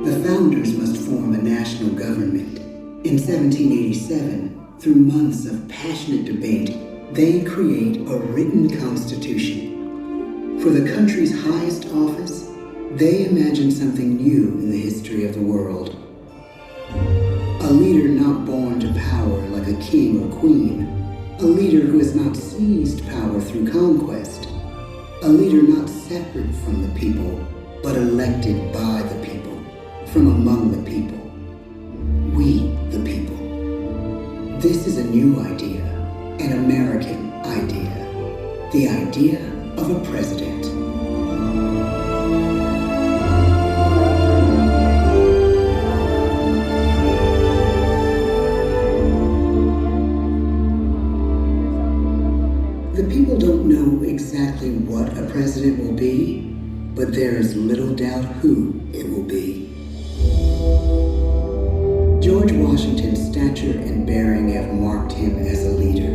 The founders must form a national government. In 1787, through months of passionate debate, they create a written constitution. For the country's highest office, they imagine something new in the history of the world. A leader not born to power like a king or queen. A leader who has not seized power through conquest. A leader not separate from the people, but elected by the people, from among the people. We, the people. This is a new idea, an American idea. The idea of a president. The people don't know exactly what a president will be, but there is little doubt who it will be. George Washington's stature and bearing have marked him as a leader.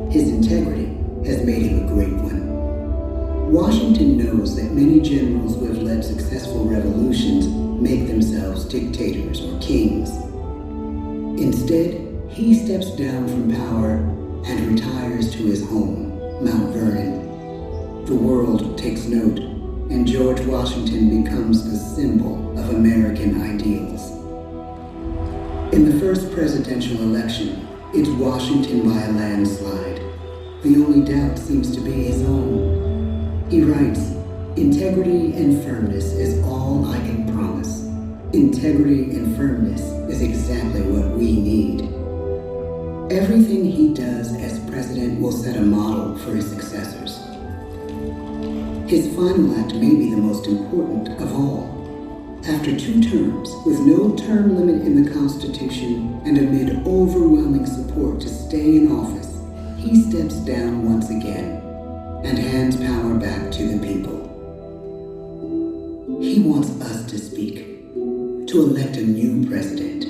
His integrity has made him a great one. Washington knows that many generals who have led successful revolutions make themselves dictators or kings. Instead, he steps down from power and retires to his home, Mount Vernon. The world takes note, and George Washington becomes the symbol of American ideals. In the first presidential election, it's Washington by a landslide. The only doubt seems to be his own. He writes, "Integrity and firmness is all I can promise. Integrity and firmness is exactly what we need." Everything he does as president will set a model for his successors. His final act may be the most important of all. After 2 terms, with no term limit in the Constitution and amid overwhelming support to stay in office, he steps down once again and hands power back to the people. He wants us to speak, to elect a new president.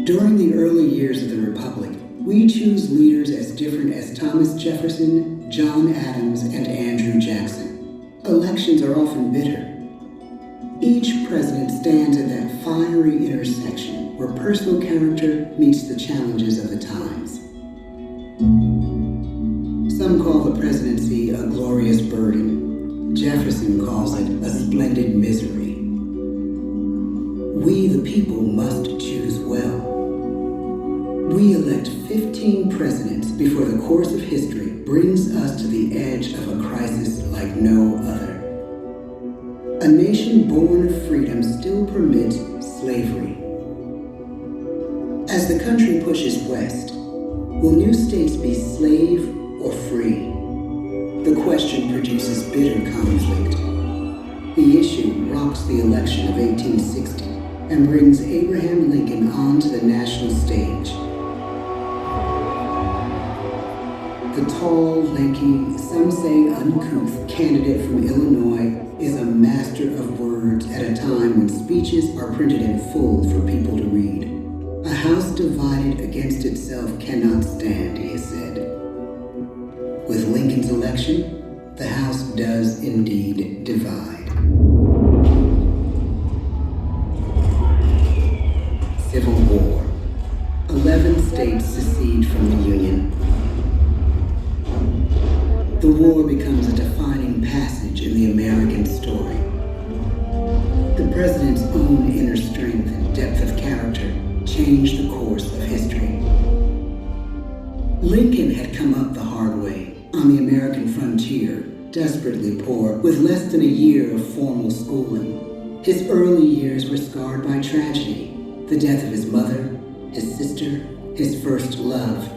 During the early years of the Republic, we choose leaders as different as Thomas Jefferson, John Adams, and Andrew Jackson. Elections are often bitter. Each president stands at that fiery intersection where personal character meets the challenges of the times. Some call the presidency a glorious burden. Jefferson calls it a splendid misery. We, the people, must choose well. We elect 15 presidents before the course of history brings us to the edge of a crisis like no other. A nation born of freedom still permits slavery. As the country pushes west, will new states be slave or free? The question produces bitter conflict. The issue rocks the election of 1860 and brings Abraham Lincoln onto the national stage. The tall, lanky, some say uncouth candidate from Illinois is a master of words at a time when speeches are printed in full for people to read. A house divided against itself cannot stand, he has said. With Lincoln's election, the House does indeed divide. Civil War. 11 states secede from the Union. The war becomes a defining passage in the American story. The president's own inner strength and depth of character changed the course of history. Lincoln had come up the hard way on the American frontier, desperately poor, with less than a year of formal schooling. His early years were scarred by tragedy, the death of his mother, his sister, his first love.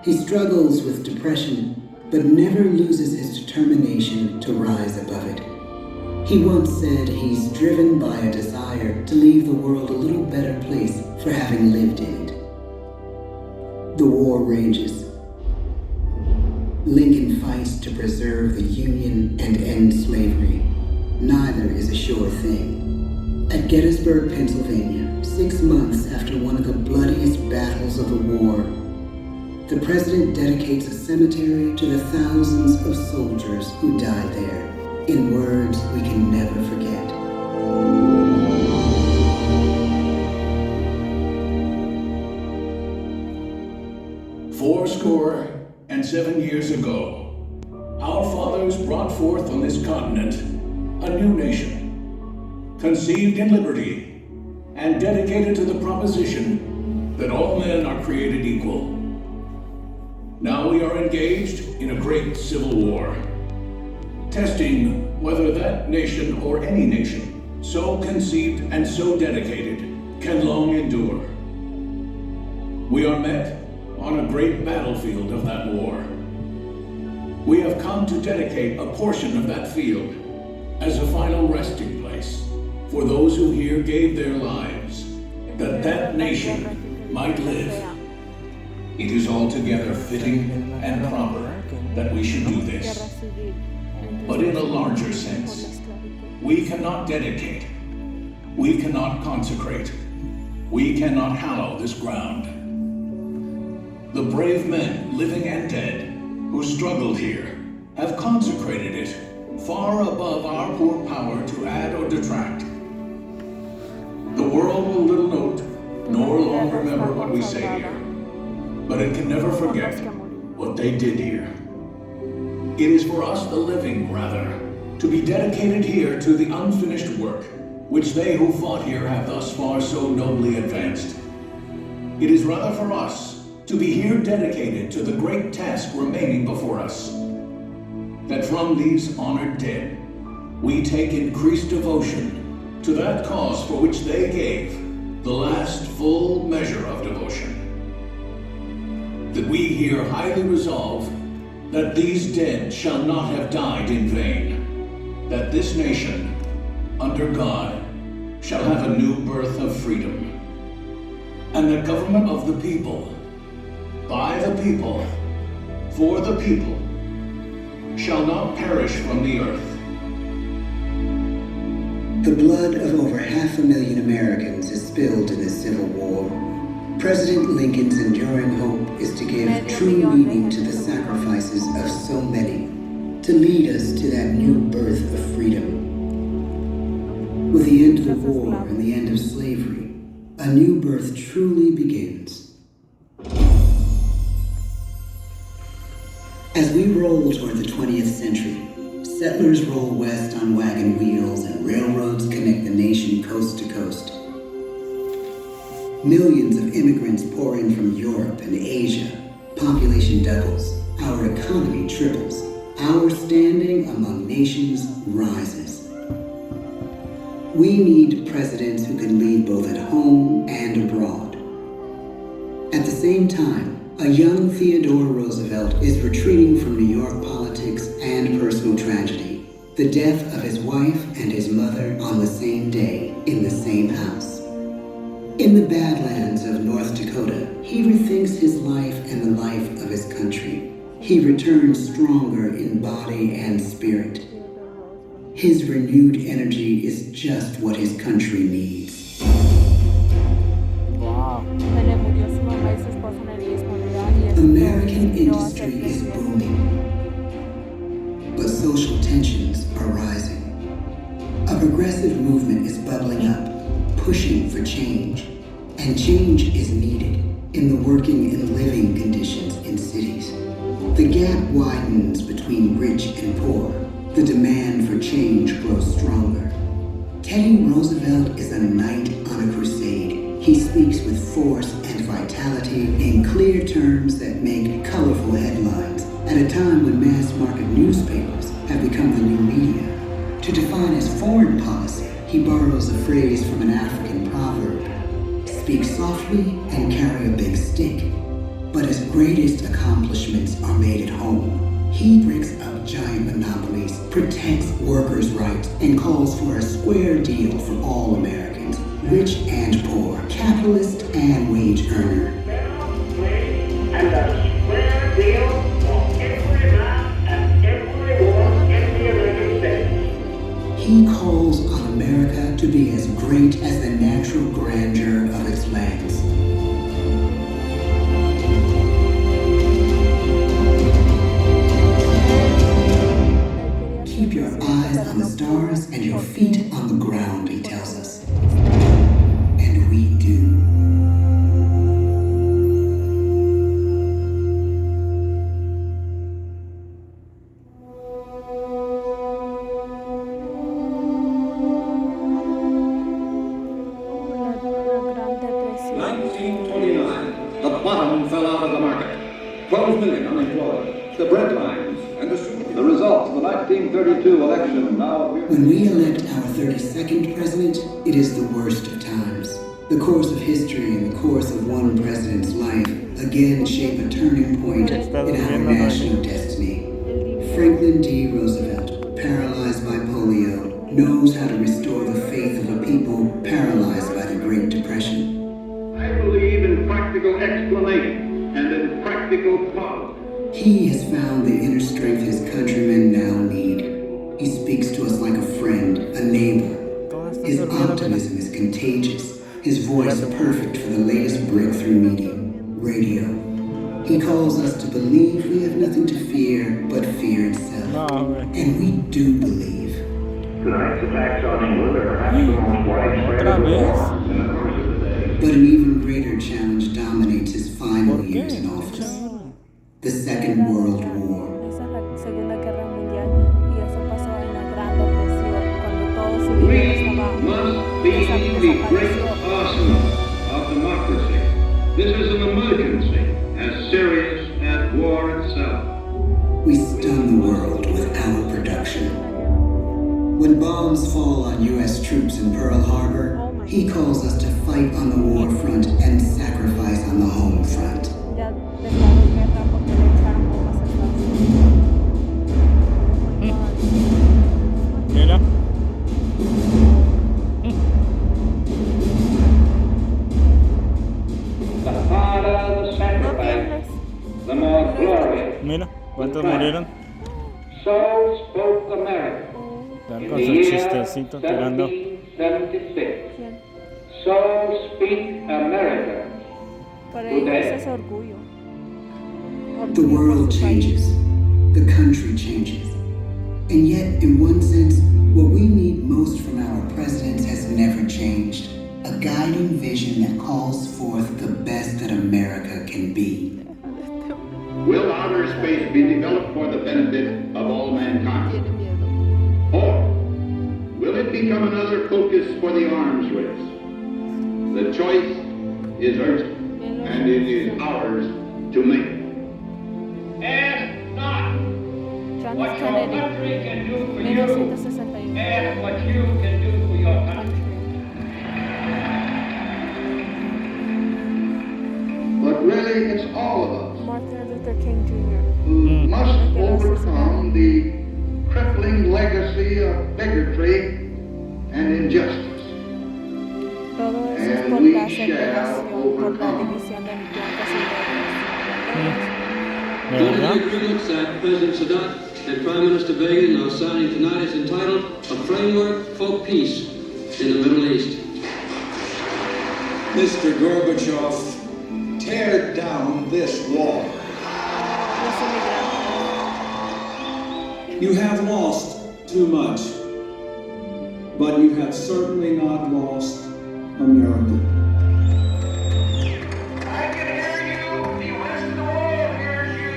He struggles with depression, but never loses his determination to rise above it. He once said he's driven by a desire to leave the world a little better place for having lived in it. The war rages. Lincoln fights to preserve the Union and end slavery. Neither is a sure thing. At Gettysburg, Pennsylvania, 6 months after one of the bloodiest battles of the war, the president dedicates a cemetery to the thousands of soldiers who died there. in words we can never forget. "Fourscore-and-7 years ago, our fathers brought forth on this continent a new nation, conceived in liberty and dedicated to the proposition that all men are created equal. Now we are engaged in a great civil war, testing whether that nation or any nation so conceived and so dedicated can long endure. We are met on a great battlefield of that war. We have come to dedicate a portion of that field as a final resting place for those who here gave their lives, that that nation might live. It is altogether fitting and proper that we should do this. But in a larger sense, we cannot dedicate, we cannot consecrate, we cannot hallow this ground. The brave men, living and dead, who struggled here, have consecrated it far above our poor power to add or detract. The world will little note, nor long remember what we say here, but it can never forget what they did here. It is for us, the living, rather, to be dedicated here to the unfinished work, which they who fought here have thus far so nobly advanced. It is rather for us to be here dedicated to the great task remaining before us, that from these honored dead, we take increased devotion to that cause for which they gave the last full measure of devotion. That we here highly resolve that these dead shall not have died in vain, that this nation, under God, shall have a new birth of freedom, and the government of the people, by the people, for the people, shall not perish from the earth. The blood of over 500,000 Americans is spilled in this Civil War. President Lincoln's enduring hope is to give true meaning to the sacrifices of so many, to lead us to that new birth of freedom. With the end of the war and the end of slavery, a new birth truly begins. As we roll toward the 20th century, settlers roll west on wagon wheels and railroads connect the nation coast to coast. Millions of immigrants pour in from Europe and Asia. Population doubles. Our economy triples. Our standing among nations rises. We need presidents who can lead both at home and abroad. At the same time, a young Theodore Roosevelt is retreating from New York politics and personal tragedy. The death of his wife and his mother on the same day in the same house. In the Badlands of North Dakota, he rethinks his life and the life of his country. He returns stronger in body and spirit. His renewed energy is just what his country needs. Wow. American industry is booming, but social tensions are rising. A progressive movement is bubbling up, pushing for change, and change is needed in the working and living conditions in cities. The gap widens between rich and poor. The demand for change grows stronger. Teddy Roosevelt is a knight on a crusade. He speaks with force and vitality in clear terms that make colorful headlines at a time when mass-market newspapers have become the new media. To define his foreign policy, he borrows a phrase from an African proverb: speak softly and carry a big stick. But his greatest accomplishments are made at home. He breaks up giant monopolies, protects workers' rights, and calls for a square deal for all Americans, rich and poor, capitalist and wage earner. And a square deal for every man and every woman in the United States. He calls on America to be as great as the natural grandeur of its lands. Keep your eyes on the stars and your feet on the ground, he tells us. And we do. La Gran Depresión. 1929, the bottom fell out of the market. 12 million unemployed. The breadlines and the results of the 1932 election now appear. When we elect our 32nd president, it is the worst of times. The course of history and the course of one president's life again shape a turning point in our national destiny. Franklin D. Roosevelt, paralyzed by polio, knows how to restore the faith of a people paralyzed by the Great Depression. I believe in practical explanation and in practical policy. He has found the inner strength his countrymen now need. He speaks to us like a friend, a neighbor. His optimism is contagious, his voice perfect for the latest breakthrough medium, radio. He calls us to believe we have nothing to fear but fear itself. And we do believe. Tonight's attacks on England are perhaps the most widespread of wars in the course of the day. But an even greater challenge dominates his final years in office. The Second World War. Esa es la Segunda Guerra Mundial y eso pasó en la Gran Depresión cuando todo su We dinero estaba must be the great desaparecido. arsenal of democracy. This is an emergency as serious as war itself. We stun the world with our production. When bombs fall on U.S. troops in Pearl Harbor, he calls us to fight on the war front and sacrifice on the home front. Ya declaró guerra porque le echaron bombas a Estados Unidos. Mira. The harder the sacrifice, the more glorious. Mira, ¿cuántos murieron? So spoke America Están in con the su year chistecito tirando. 1776. ¿Quién? So speak America. Para ellos es orgullo. The world changes. The country changes. And yet, in one sense, what we need most from our presidents has never changed. A guiding vision that calls forth the best that America can be. Will outer space be developed for the benefit of all mankind? Or will it become another focus for the arms race? The choice is urgent, and it is ours to make. Ask not John what your Kennedy, country can do for you. 1961. Ask what you can do for your country. But really, it's all of us Martin Luther King Jr. who must overcome the crippling legacy of bigotry and injustice. Todo eso es And por we la shall segregación, por la overcome. división de blancos y negros. ¿De One of verdad? the agreements that President Sadat and Prime Minister Begin are signing tonight is entitled A Framework for Peace in the Middle East. Mr. Gorbachev, tear down this wall. Los inmigrantes. You have lost too much, but you have certainly not lost America. I can hear you. The rest of the world hears you.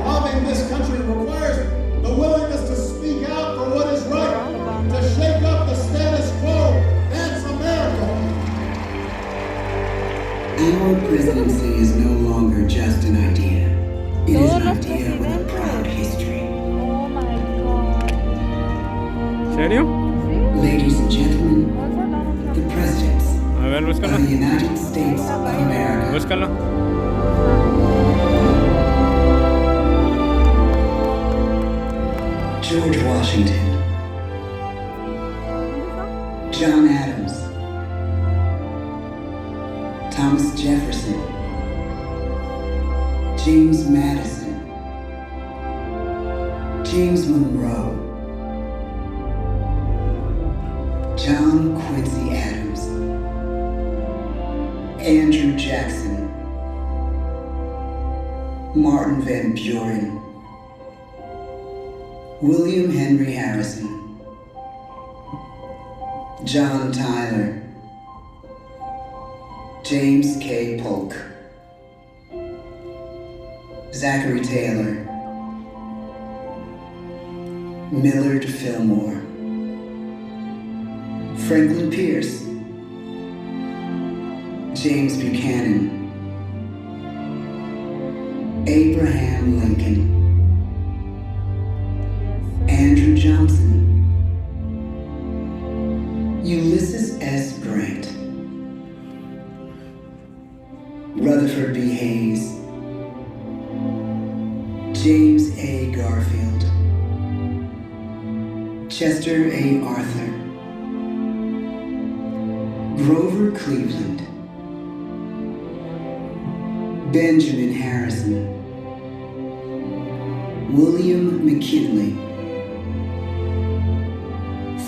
Loving this country requires the willingness to speak out for what is right, to shake up the status quo. That's America. Our presidency is no longer just an idea. It is an idea with a proud history. Oh my God. ¿Serio? Ladies and gentlemen, the presidents A ver, of búscalo. the United States of America. Búscalo. George Washington, John Adams, Thomas Jefferson, James Madison, James Monroe, John Quincy Adams, Andrew Jackson, Martin Van Buren, William Henry Harrison, John Tyler, James K. Polk, Zachary Taylor, Millard Fillmore, Franklin Pierce, James Buchanan, Abraham Lincoln, Andrew Johnson, Ulysses S. Grant, Rutherford B. Hayes, James A. Garfield, Chester A. Arthur, Grover Cleveland, Benjamin Harrison, William McKinley,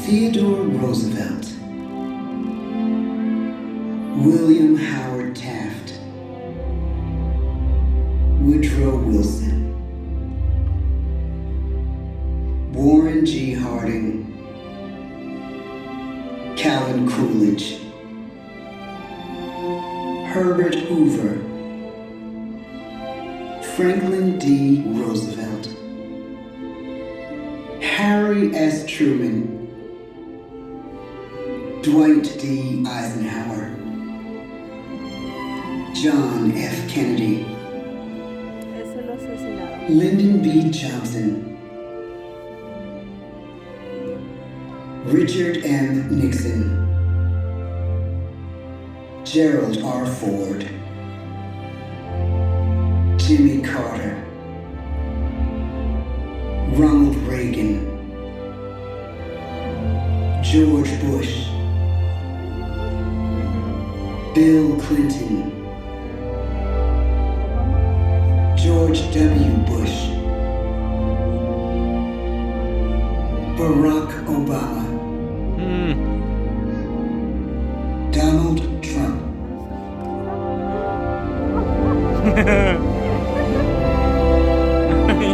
Theodore Roosevelt, William Howard Taft, Woodrow Wilson, Warren G. Harding, Calvin Coolidge, Herbert Hoover, Franklin D. Roosevelt, Harry S. Truman, Dwight D. Eisenhower, John F. Kennedy, Ese lo asesinaron. Lyndon B. Johnson, Richard M. Nixon, Gerald R. Ford, Jimmy Carter, Ronald Reagan, George Bush, Bill Clinton, George W. Bush, Barack Obama, Donald Trump,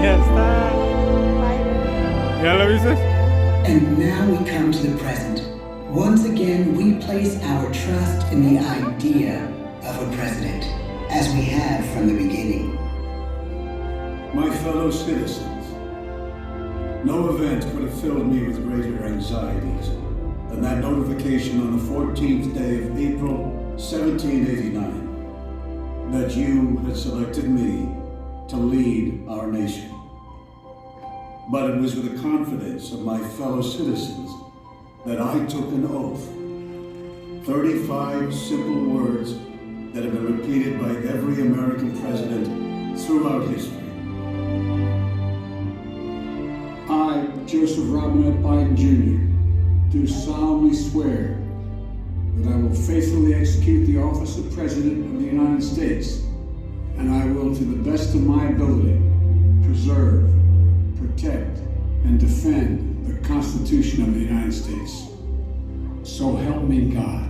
Ya está. ¿Ya lo viste? and now we come to the present. Once again, we place our trust in the idea of a president, as we have from the beginning. My fellow citizens, no event could have filled me with greater anxieties than that notification on the 14th day of April 1789 that you had selected me to lead our nation. But it was with the confidence of my fellow citizens that I took an oath. 35 simple words that have been repeated by every American president throughout history. I, Joseph Robinette Biden Jr., do solemnly swear that I will faithfully execute the office of President of the United States, and I will, to the best of my ability, preserve, protect, and defend the Constitution of the United States. So help me God.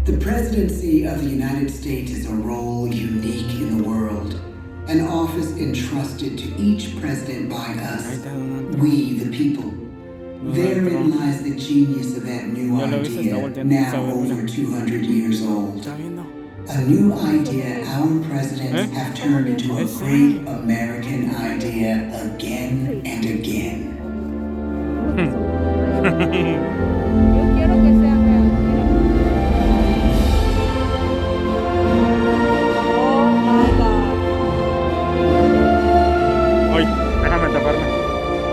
The presidency of the United States is a role unique in the world, an office entrusted to each president by us, we the people. Therein lies the genius of that new idea, now over 200 years old. A new idea our presidents have turned into a great American idea again and again. Yo quiero que sea real. Oh my God. Ay, déjame taparme.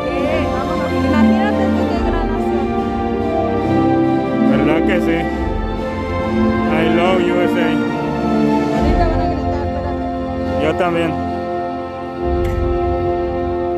¿Qué? Vámonos. Imagínate tú qué gran nación. ¿Verdad que sí? I love USA. Ahorita van a gritar, espérate. Yo también.